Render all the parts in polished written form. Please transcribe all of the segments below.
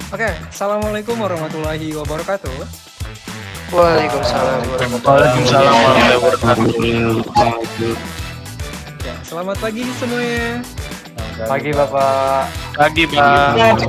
Oke, assalamualaikum warahmatullahi wabarakatuh. Waalaikumsalam Waalaikumsalam warahmatullahi wabarakatuh. Ya, selamat pagi semuanya. Pagi Bapak. Pagi, Pak.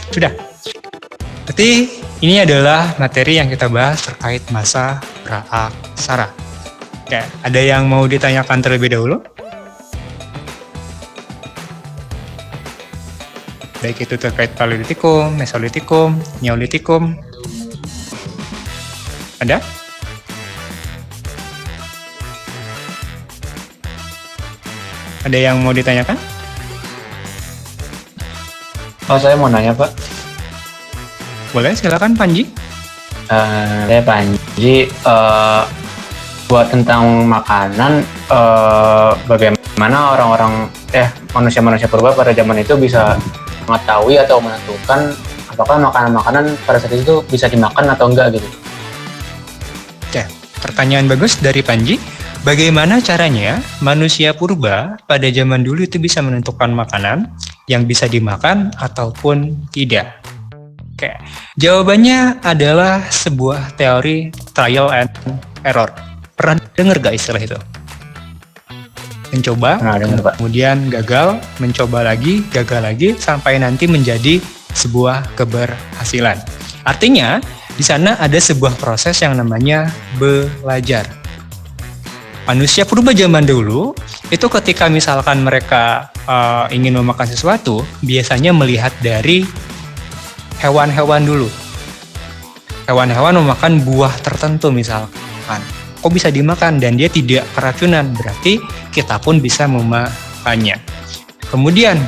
Sudah. Berarti ini adalah materi yang kita bahas terkait masa praaksara. Oke, ada yang mau ditanyakan terlebih dahulu? Baik itu terkait Paleolitikum, Mesolitikum, Neolitikum. Ada? Ada yang mau ditanyakan? Oh, saya mau nanya Pak. Boleh, silakan Panji. Saya Panji. Buat tentang makanan, bagaimana orang-orang manusia-manusia purba pada zaman itu bisa mengetahui atau menentukan apakah makanan-makanan pada saat itu bisa dimakan atau enggak gitu. Oke, pertanyaan bagus dari Panji. Bagaimana caranya manusia purba pada zaman dulu itu bisa menentukan makanan yang bisa dimakan ataupun tidak? Oke, jawabannya adalah sebuah teori trial and error. Pernah dengar gak istilah itu? Mencoba, dengar, Pak. kemudian gagal, mencoba lagi, gagal lagi, sampai nanti menjadi sebuah keberhasilan. Artinya, di sana ada sebuah proses yang namanya belajar. Manusia purba zaman dulu, itu ketika misalkan mereka ingin memakan sesuatu, biasanya melihat dari hewan-hewan dulu. Hewan-hewan memakan buah tertentu misalkan. Kok bisa dimakan dan dia tidak keracunan, berarti kita pun bisa memakannya. Kemudian,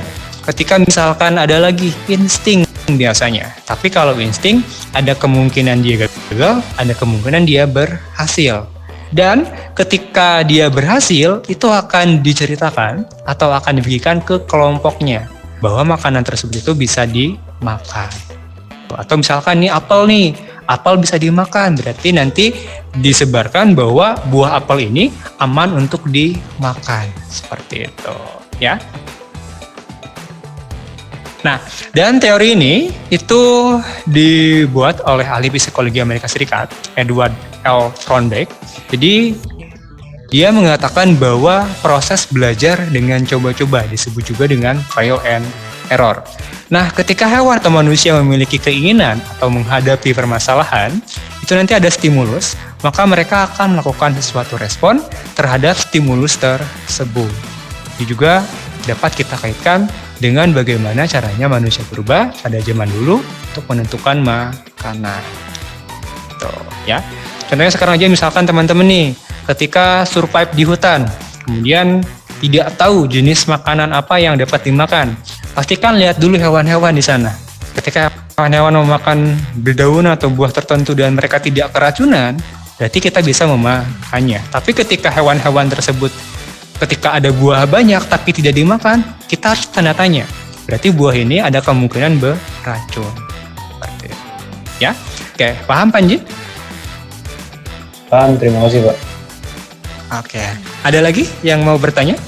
ketika misalkan ada lagi insting biasanya. Tapi kalau insting, ada kemungkinan dia gagal, ada kemungkinan dia berhasil. Dan ketika dia berhasil, itu akan diceritakan atau akan dibagikan ke kelompoknya bahwa makanan tersebut itu bisa dimakan. Atau misalkan apel bisa dimakan, berarti nanti disebarkan bahwa buah apel ini aman untuk dimakan. Seperti itu, ya. Nah, dan teori ini itu dibuat oleh ahli psikologi Amerika Serikat, Edward L. Thorndike. Jadi, dia mengatakan bahwa proses belajar dengan coba-coba disebut juga dengan trial and error. Nah, ketika hewan atau manusia memiliki keinginan atau menghadapi permasalahan, itu nanti ada stimulus, maka mereka akan melakukan sesuatu respon terhadap stimulus tersebut. Ini juga dapat kita kaitkan dengan bagaimana caranya manusia purba pada zaman dulu untuk menentukan makanan. Tuh, ya. Contohnya sekarang aja misalkan teman-teman nih, ketika survive di hutan, kemudian tidak tahu jenis makanan apa yang dapat dimakan, pastikan lihat dulu hewan-hewan di sana. Ketika hewan-hewan memakan daun atau buah tertentu dan mereka tidak keracunan, berarti kita bisa memakannya. Tapi ketika hewan-hewan tersebut, ketika ada buah banyak tapi tidak dimakan, kita harus tanda tanya. Berarti buah ini ada kemungkinan beracun. Seperti itu. Ya, oke, paham Panji? Paham, terima kasih Pak. Oke, ada lagi yang mau bertanya?